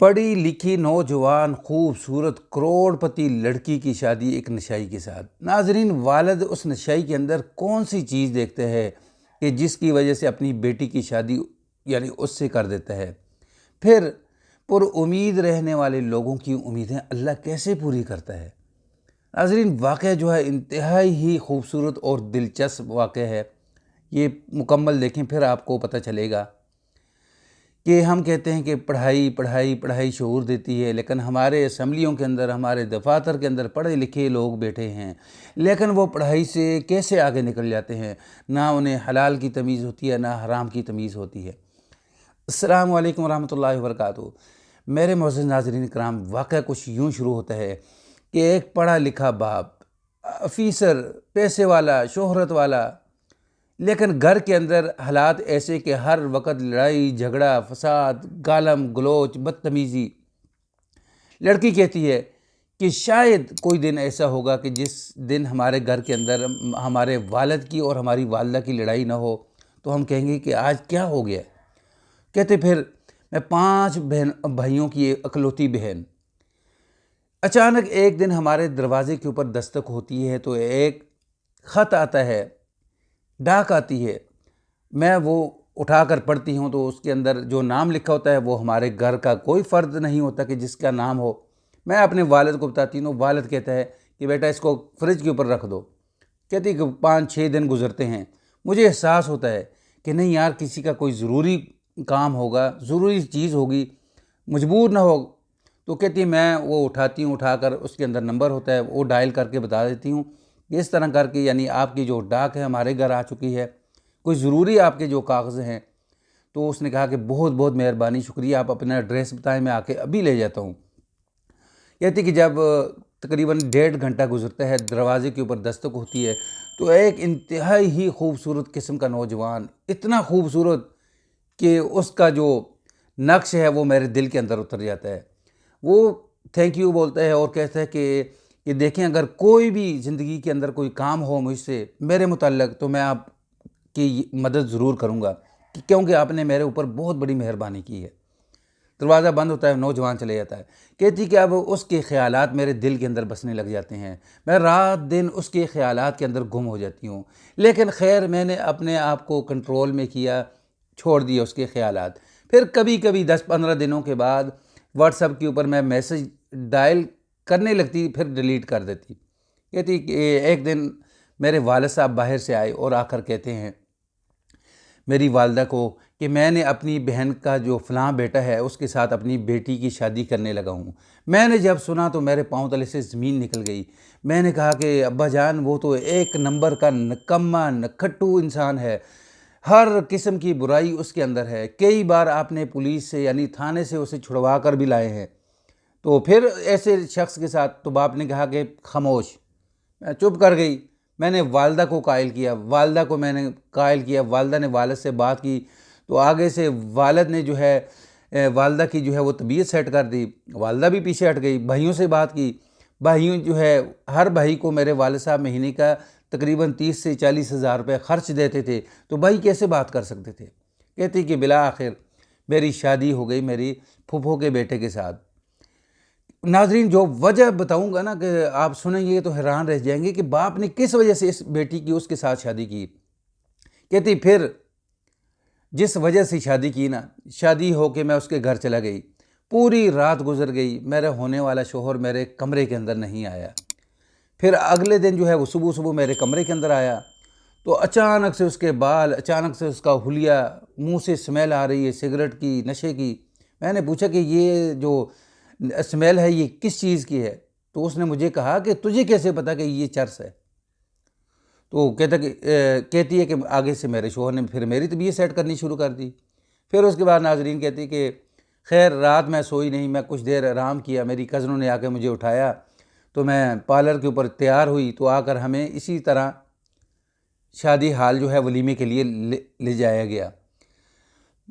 پڑھی لکھی نوجوان خوبصورت کروڑپتی لڑکی کی شادی ایک نشائی کے ساتھ۔ ناظرین، والد اس نشائی کے اندر کون سی چیز دیکھتے ہیں کہ جس کی وجہ سے اپنی بیٹی کی شادی اس سے کر دیتا ہے؟ پھر پر امید رہنے والے لوگوں کی امیدیں اللہ کیسے پوری کرتا ہے؟ ناظرین، واقعہ جو ہے انتہائی ہی خوبصورت اور دلچسپ واقعہ ہے۔ یہ مکمل دیکھیں، پھر آپ کو پتہ چلے گا کہ ہم کہتے ہیں کہ پڑھائی پڑھائی پڑھائی شعور دیتی ہے، لیکن ہمارے اسمبلیوں کے اندر، ہمارے دفاتر کے اندر پڑھے لکھے لوگ بیٹھے ہیں، لیکن وہ پڑھائی سے کیسے آگے نکل جاتے ہیں؟ نہ انہیں حلال کی تمیز ہوتی ہے، نہ حرام کی تمیز ہوتی ہے۔ السلام علیکم ورحمۃ اللہ وبرکاتہ۔ میرے معزز ناظرین کرام، واقعہ کچھ یوں شروع ہوتا ہے کہ ایک پڑھا لکھا باپ، افیسر، پیسے والا، شہرت والا، لیکن گھر کے اندر حالات ایسے کہ ہر وقت لڑائی جھگڑا، فساد، گالم گلوچ، بدتمیزی۔ لڑکی کہتی ہے کہ شاید کوئی دن ایسا ہوگا کہ جس دن ہمارے گھر کے اندر ہمارے والد کی اور ہماری والدہ کی لڑائی نہ ہو، تو ہم کہیں گے کہ آج کیا ہو گیا؟ کہتے پھر میں 5 بھائیوں کی اکلوتی بہن۔ اچانک ایک دن ہمارے دروازے کے اوپر دستک ہوتی ہے تو ایک خط آتا ہے، ڈاک آتی ہے۔ میں وہ اٹھا کر پڑھتی ہوں تو اس کے اندر جو نام لکھا ہوتا ہے وہ ہمارے گھر کا کوئی فرد نہیں ہوتا کہ جس کا نام ہو۔ میں اپنے والد کو بتاتی ہوں، والد کہتا ہے کہ بیٹا اس کو فریج کے اوپر رکھ دو۔ کہتی کہ 5-6 دن گزرتے ہیں، مجھے احساس ہوتا ہے کہ نہیں یار، کسی کا کوئی ضروری کام ہوگا، ضروری چیز ہوگی، مجبور نہ ہو۔ تو کہتی میں وہ اٹھاتی ہوں، اٹھا کر اس کے اندر نمبر ہوتا ہے وہ ڈائل کر کے بتا دیتی ہوں کہ اس طرح کر کے یعنی آپ کی جو ڈاک ہے ہمارے گھر آ چکی ہے، کوئی ضروری آپ کے جو کاغذ ہیں۔ تو اس نے کہا کہ بہت بہت مہربانی، شکریہ، آپ اپنا ایڈریس بتائیں، میں آ کے ابھی لے جاتا ہوں۔ کہتی کہ جب تقریباً 1.5 گھنٹہ گزرتا ہے، دروازے کے اوپر دستک ہوتی ہے تو ایک انتہائی ہی خوبصورت قسم کا نوجوان، اتنا خوبصورت کہ اس کا جو نقش ہے وہ میرے دل کے اندر اتر جاتا ہے۔ وہ تھینک یو بولتا ہے اور کہتا ہے کہ دیکھیں، اگر کوئی بھی زندگی کے اندر کوئی کام ہو مجھ سے میرے متعلق تو میں آپ کی مدد ضرور کروں گا، کیونکہ آپ نے میرے اوپر بہت بڑی مہربانی کی ہے۔ دروازہ بند ہوتا ہے، نوجوان چلے جاتا ہے۔ کہتی کہ اب اس کے خیالات میرے دل کے اندر بسنے لگ جاتے ہیں، میں رات دن اس کے خیالات کے اندر گم ہو جاتی ہوں، لیکن خیر میں نے اپنے آپ کو کنٹرول میں کیا، چھوڑ دیا اس کے خیالات۔ پھر کبھی کبھی 10-15 دنوں کے بعد واٹس ایپ کے اوپر میں میسج ڈائل کرنے لگتی، پھر ڈیلیٹ کر دیتی۔ کہتی کہ ایک دن میرے والد صاحب باہر سے آئے اور آ کر کہتے ہیں میری والدہ کو کہ میں نے اپنی بہن کا جو فلاں بیٹا ہے اس کے ساتھ اپنی بیٹی کی شادی کرنے لگا ہوں۔ میں نے جب سنا تو میرے پاؤں تلے سے زمین نکل گئی۔ میں نے کہا کہ ابا جان، وہ تو ایک نمبر کا نکما نکھٹو انسان ہے، ہر قسم کی برائی اس کے اندر ہے، کئی بار آپ نے پولیس سے یعنی تھانے سے اسے چھڑوا کر بھی لائے ہیں۔ تو پھر ایسے شخص کے ساتھ تو باپ نے کہا کہ خاموش۔ میں چپ کر گئی۔ میں نے والدہ کو قائل کیا، والدہ کو میں نے قائل کیا، والدہ نے والد سے بات کی تو آگے سے والد نے جو ہے والدہ کی جو ہے وہ طبیعت سیٹ کر دی، والدہ بھی پیچھے ہٹ گئی۔ بھائیوں سے بات کی، بھائیوں جو ہے ہر بھائی کو میرے والد صاحب مہینے کا تقریباً 30 سے 40 ہزار روپے خرچ دیتے تھے، تو بھائی کیسے بات کر سکتے تھے؟ کہتی کہ بالآخر میری شادی ہو گئی میری پھوپھو کے بیٹے کے ساتھ۔ ناظرین، جو وجہ بتاؤں گا نا کہ آپ سنیں گے تو حیران رہ جائیں گے کہ باپ نے کس وجہ سے اس بیٹی کی اس کے ساتھ شادی کی۔ کہتی پھر جس وجہ سے شادی کی نا، شادی ہو کے میں اس کے گھر چلا گئی، پوری رات گزر گئی، میرا ہونے والا شوہر میرے کمرے کے اندر نہیں آیا۔ پھر اگلے دن جو ہے وہ صبح میرے کمرے کے اندر آیا تو اچانک سے اس کے بال، اچانک سے اس کا حلیہ، منہ سے اسمیل آ رہی ہے سگریٹ کی، نشے کی۔ میں نے پوچھا کہ یہ جو اسمیل ہے یہ کس چیز کی ہے؟ تو اس نے مجھے کہا کہ تجھے کیسے پتا کہ یہ چرس ہے؟ تو کہتی ہے کہ آگے سے میرے شوہر نے پھر میری طبیعت سیٹ کرنی شروع کر دی۔ پھر اس کے بعد ناظرین کہتی کہ خیر رات میں سوئی نہیں، میں کچھ دیر آرام کیا، میری کزنوں نے آ کے مجھے اٹھایا تو میں پارلر کے اوپر تیار ہوئی، تو آ کر ہمیں اسی طرح شادی حال جو ہے ولیمے کے لیے لے جایا گیا۔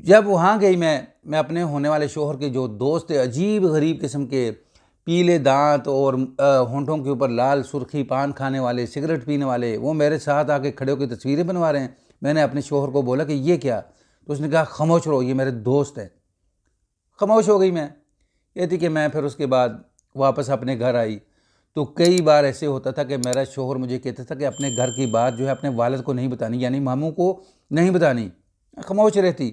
جب وہاں گئی میں اپنے ہونے والے شوہر کے جو دوست تھے، عجیب غریب قسم کے، پیلے دانت اور ہونٹوں کے اوپر لال سرخی، پان کھانے والے، سگریٹ پینے والے، وہ میرے ساتھ آ کے کھڑے ہو کے تصویریں بنوا رہے ہیں۔ میں نے اپنے شوہر کو بولا کہ یہ کیا؟ تو اس نے کہا خاموش رہو، یہ میرے دوست ہیں۔ خاموش ہو گئی میں۔ کہتی کہ میں پھر اس کے بعد واپس اپنے گھر آئی تو کئی بار ایسے ہوتا تھا کہ میرا شوہر مجھے کہتا تھا کہ اپنے گھر کی بات جو ہے اپنے والد کو نہیں بتانی، یعنی ماموں کو نہیں بتانی، خاموش رہتی۔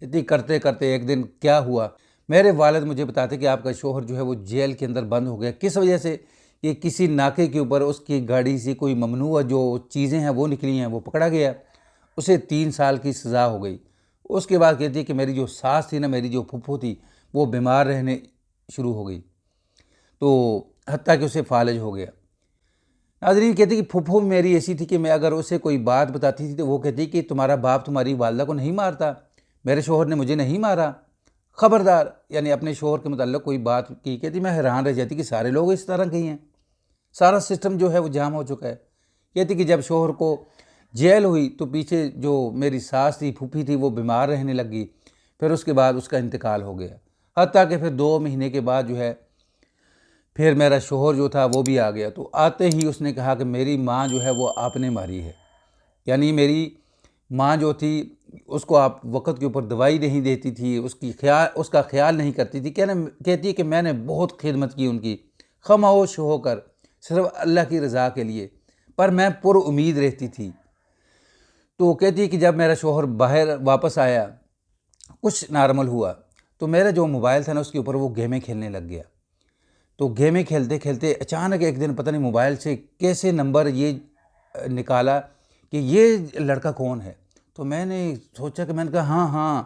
اتنی کرتے کرتے ایک دن کیا ہوا، میرے والد مجھے بتاتے کہ آپ کا شوہر جو ہے وہ جیل کے اندر بند ہو گیا۔ کس وجہ سے؟ کہ کسی ناکے کے اوپر اس کی گاڑی سے کوئی ممنوع جو چیزیں ہیں وہ نکلی ہیں، وہ پکڑا گیا، اسے 3 سال کی سزا ہو گئی۔ اس کے بعد کہتی ہے کہ میری جو ساس تھی نا، میری جو پھپھو تھی، وہ بیمار رہنے شروع ہو گئی، تو حتیٰ کہ اسے فالج ہو گیا۔ ناظرین، کہتی کہ پھپھو میری ایسی تھی کہ میں اگر اسے کوئی بات بتاتی تھی تو وہ کہتی کہ تمہارا باپ تمہاری والدہ کو نہیں مارتا، میرے شوہر نے مجھے نہیں مارا، خبردار، یعنی اپنے شوہر کے متعلق کوئی بات کی۔ کہتی میں حیران رہ جاتی کہ سارے لوگ اس طرح کے ہی ہیں، سارا سسٹم جو ہے وہ جام ہو چکا ہے۔ کہتی کہ جب شوہر کو جیل ہوئی تو پیچھے جو میری ساس تھی، پھوپھی تھی، وہ بیمار رہنے لگی، پھر اس کے بعد اس کا انتقال ہو گیا، حتیٰ کہ پھر 2 مہینے کے بعد جو ہے پھر میرا شوہر جو تھا وہ بھی آ گیا۔ تو آتے ہی اس نے کہا کہ میری ماں جو ہے وہ آپ نے ماری ہے، یعنی میری ماں جو تھی اس کو آپ وقت کے اوپر دوائی نہیں دیتی تھی، اس کا خیال نہیں کرتی تھی۔ کہتی ہے کہ میں نے بہت خدمت کی ان کی، خاموش ہو کر، صرف اللہ کی رضا کے لیے، پر میں پر امید رہتی تھی۔ تو کہتی ہے کہ جب میرا شوہر باہر واپس آیا، کچھ نارمل ہوا، تو میرا جو موبائل تھا نا اس کے اوپر وہ گیمیں کھیلنے لگ گیا۔ تو گیمیں کھیلتے کھیلتے اچانک ایک دن پتہ نہیں موبائل سے کیسے نمبر یہ نکالا کہ یہ لڑکا کون ہے۔ تو میں نے سوچا کہ میں نے کہا ہاں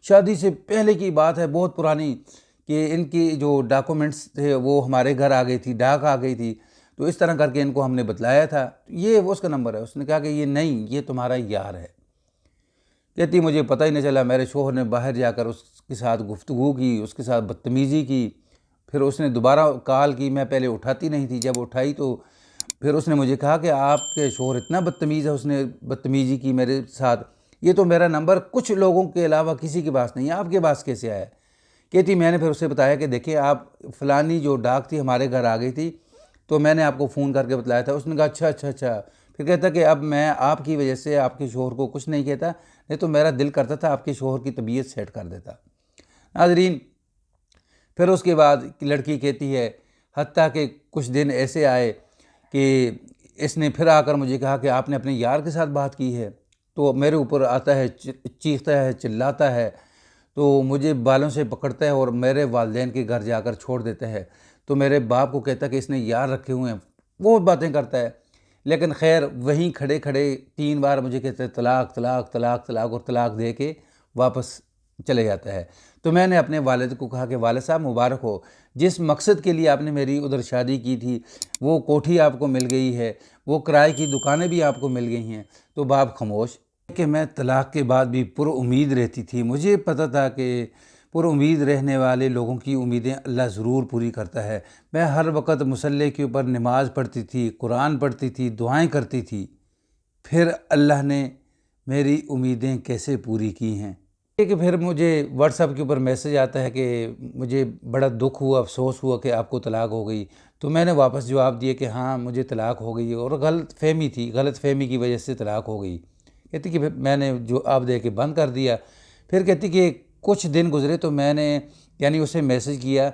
شادی سے پہلے کی بات ہے، بہت پرانی، کہ ان کی جو ڈاکومنٹس تھے وہ ہمارے گھر آ گئی تھی، ڈاک آ گئی تھی، تو اس طرح کر کے ان کو ہم نے بتلایا تھا، یہ اس کا نمبر ہے۔ اس نے کہا کہ یہ نہیں، یہ تمہارا یار ہے۔ کہتی مجھے پتہ ہی نہیں چلا، میرے شوہر نے باہر جا کر اس کے ساتھ گفتگو کی، اس کے ساتھ بدتمیزی کی، پھر اس نے دوبارہ کال کی، میں پہلے اٹھاتی نہیں تھی، جب اٹھائی تو پھر اس نے مجھے کہا کہ آپ کے شوہر اتنا بدتمیز ہے، اس نے بدتمیزی کی میرے ساتھ، یہ تو میرا نمبر کچھ لوگوں کے علاوہ کسی کے پاس نہیں ہے، آپ کے پاس کیسے آیا؟ کہتی میں نے پھر اسے بتایا کہ دیکھیں آپ فلانی جو ڈاک تھی ہمارے گھر آ گئی تھی، تو میں نے آپ کو فون کر کے بتلایا تھا۔ اس نے کہا اچھا۔ پھر کہتا کہ اب میں آپ کی وجہ سے آپ کے شوہر کو کچھ نہیں کہتا، نہیں تو میرا دل کرتا تھا آپ کے شوہر کی طبیعت سیٹ کر دیتا۔ ناظرین، پھر اس کے بعد لڑکی کہتی ہے حتیٰ کہ کچھ دن ایسے آئے کہ اس نے پھر آ کر مجھے کہا کہ آپ نے اپنے یار کے ساتھ بات کی ہے، تو میرے اوپر آتا ہے، چیختا ہے، چلاتا ہے، تو مجھے بالوں سے پکڑتا ہے اور میرے والدین کے گھر جا کر چھوڑ دیتا ہے۔ تو میرے باپ کو کہتا ہے کہ اس نے یار رکھے ہوئے ہیں، وہ باتیں کرتا ہے، لیکن خیر وہیں کھڑے کھڑے 3 بار مجھے کہتا ہے طلاق طلاق طلاق طلاق، اور طلاق دے کے واپس چلے جاتا ہے۔ تو میں نے اپنے والد کو کہا کہ والد صاحب مبارک ہو، جس مقصد کے لیے آپ نے میری ادھر شادی کی تھی وہ کوٹھی آپ کو مل گئی ہے، وہ کرائے کی دکانیں بھی آپ کو مل گئی ہیں۔ تو باپ خاموش کہ میں طلاق کے بعد بھی پر امید رہتی تھی، مجھے پتہ تھا کہ پر امید رہنے والے لوگوں کی امیدیں اللہ ضرور پوری کرتا ہے۔ میں ہر وقت مصلی کے اوپر نماز پڑھتی تھی، قرآن پڑھتی تھی، دعائیں کرتی تھی، پھر اللہ نے میری امیدیں کیسے پوری کی ہیں۔ کہ پھر مجھے واٹس ایپ کے اوپر میسج آتا ہے کہ مجھے بڑا دکھ ہوا، افسوس ہوا کہ آپ کو طلاق ہو گئی۔ تو میں نے واپس جواب دیا کہ ہاں مجھے طلاق ہو گئی، اور غلط فہمی کی وجہ سے طلاق ہو گئی۔ کہتی کہ میں نے جواب دے کے بند کر دیا۔ پھر کہتی کہ کچھ دن گزرے تو میں نے یعنی اسے میسج کیا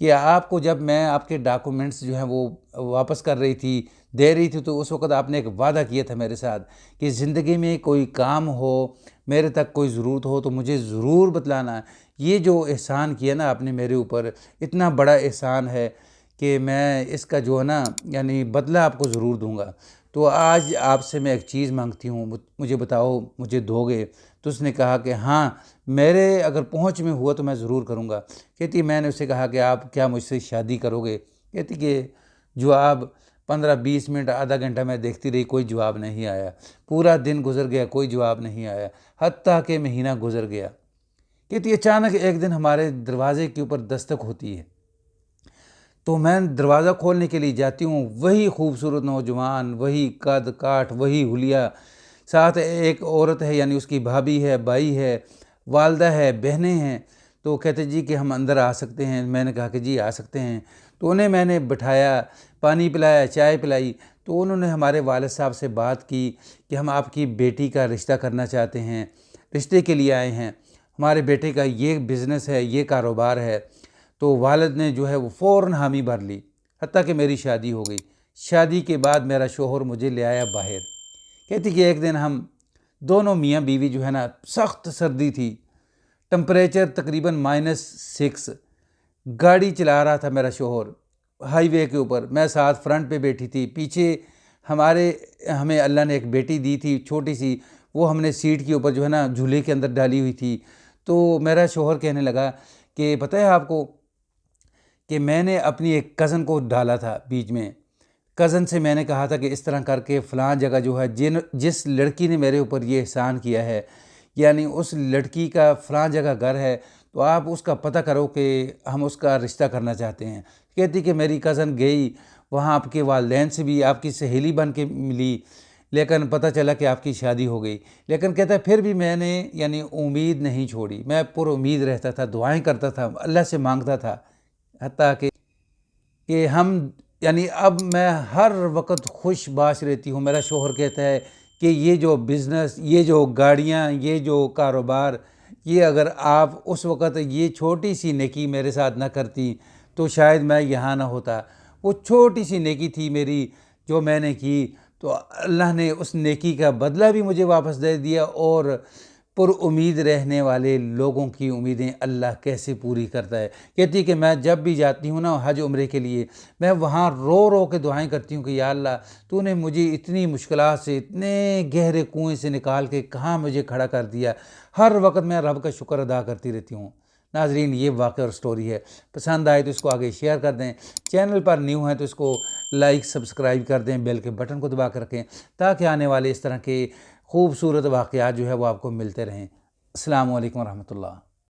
کہ آپ کو جب میں آپ کے ڈاکومنٹس جو ہیں وہ واپس کر رہی تھی، دے رہی تھی، تو اس وقت آپ نے ایک وعدہ کیا تھا میرے ساتھ کہ زندگی میں کوئی کام ہو، میرے تک کوئی ضرورت ہو تو مجھے ضرور بتلانا۔ یہ جو احسان کیا نا آپ نے میرے اوپر، اتنا بڑا احسان ہے کہ میں اس کا جو ہے نا یعنی بدلہ آپ کو ضرور دوں گا۔ تو آج آپ سے میں ایک چیز مانگتی ہوں، مجھے بتاؤ مجھے دو گے؟ تو اس نے کہا کہ ہاں میرے اگر پہنچ میں ہوا تو میں ضرور کروں گا۔ کہتی میں نے اسے کہا کہ آپ کیا مجھ سے شادی کرو گے؟ کہتی کہ جواب 15-20 منٹ، آدھا گھنٹہ میں دیکھتی رہی، کوئی جواب نہیں آیا، پورا دن گزر گیا، کوئی جواب نہیں آیا، حتیٰ کہ مہینہ گزر گیا۔ کہتی اچانک ایک دن ہمارے دروازے کے اوپر دستک ہوتی ہے، تو میں دروازہ کھولنے کے لیے جاتی ہوں، وہی خوبصورت نوجوان، وہی قد کاٹ، وہی حلیہ، ساتھ ایک عورت ہے، یعنی اس کی بھابھی ہے، بھائی ہے، والدہ ہے، بہنیں ہیں۔ تو کہتے جی کہ ہم اندر آ سکتے ہیں؟ میں نے کہا کہ جی آ سکتے ہیں۔ تو انہیں میں نے بٹھایا، پانی پلایا، چائے پلائی، تو انہوں نے ہمارے والد صاحب سے بات کی کہ ہم آپ کی بیٹی کا رشتہ کرنا چاہتے ہیں، رشتے کے لیے آئے ہیں، ہمارے بیٹے کا یہ بزنس ہے، یہ کاروبار ہے۔ تو والد نے جو ہے وہ فوراً حامی بھر لی، حتیٰ کہ میری شادی ہو گئی۔ شادی کے بعد میرا شوہر مجھے لے آیا باہر، کہتی کہ ایک دن ہم دونوں میاں بیوی جو ہے نا، سخت سردی تھی، ٹمپریچر تقریباً -6، گاڑی چلا رہا تھا میرا شوہر ہائی وے کے اوپر، میں ساتھ فرنٹ پہ بیٹھی تھی، پیچھے ہمیں اللہ نے ایک بیٹی دی تھی چھوٹی سی، وہ ہم نے سیٹ کے اوپر جو ہے نا جھولے کے اندر ڈالی ہوئی تھی۔ تو میرا شوہر کہنے لگا کہ پتہ ہے آپ کو کہ میں نے اپنی ایک کزن کو ڈالا تھا بیچ میں، کزن سے میں نے کہا تھا کہ اس طرح کر کے فلاں جگہ جو ہے جس لڑکی نے میرے اوپر یہ احسان کیا ہے، یعنی اس لڑکی کا فلاں جگہ گھر ہے، تو آپ اس کا پتہ کرو کہ ہم اس کا رشتہ کرنا چاہتے ہیں۔ کہتی کہ میری کزن گئی وہاں، آپ کے والدین سے بھی آپ کی سہیلی بن کے ملی، لیکن پتہ چلا کہ آپ کی شادی ہو گئی۔ لیکن کہتا ہے پھر بھی میں نے یعنی امید نہیں چھوڑی، میں پر امید رہتا تھا، دعائیں کرتا تھا، اللہ سے مانگتا تھا، حتیٰ کہ ہم یعنی اب میں ہر وقت خوش باش رہتی ہوں۔ میرا شوہر کہتا ہے کہ یہ جو بزنس، یہ جو گاڑیاں، یہ جو کاروبار، یہ اگر آپ اس وقت یہ چھوٹی سی نیکی میرے ساتھ نہ کرتی تو شاید میں یہاں نہ ہوتا۔ وہ چھوٹی سی نیکی تھی میری جو میں نے کی، تو اللہ نے اس نیکی کا بدلہ بھی مجھے واپس دے دیا، اور پر امید رہنے والے لوگوں کی امیدیں اللہ کیسے پوری کرتا ہے۔ کہتی کہ میں جب بھی جاتی ہوں نا حج عمرے کے لیے، میں وہاں رو رو کے دعائیں کرتی ہوں کہ یا اللہ تو نے مجھے اتنی مشکلات سے، اتنے گہرے کنویں سے نکال کے کہاں مجھے کھڑا کر دیا۔ ہر وقت میں رب کا شکر ادا کرتی رہتی ہوں۔ ناظرین، یہ واقعہ اور سٹوری ہے، پسند آئے تو اس کو آگے شیئر کر دیں، چینل پر نیو ہیں تو اس کو لائک سبسکرائب کر دیں، بیل کے بٹن کو دبا کر رکھیں تاکہ آنے والے اس طرح کے خوبصورت واقعات جو ہے وہ آپ کو ملتے رہیں۔ السلام علیکم ورحمۃ اللہ۔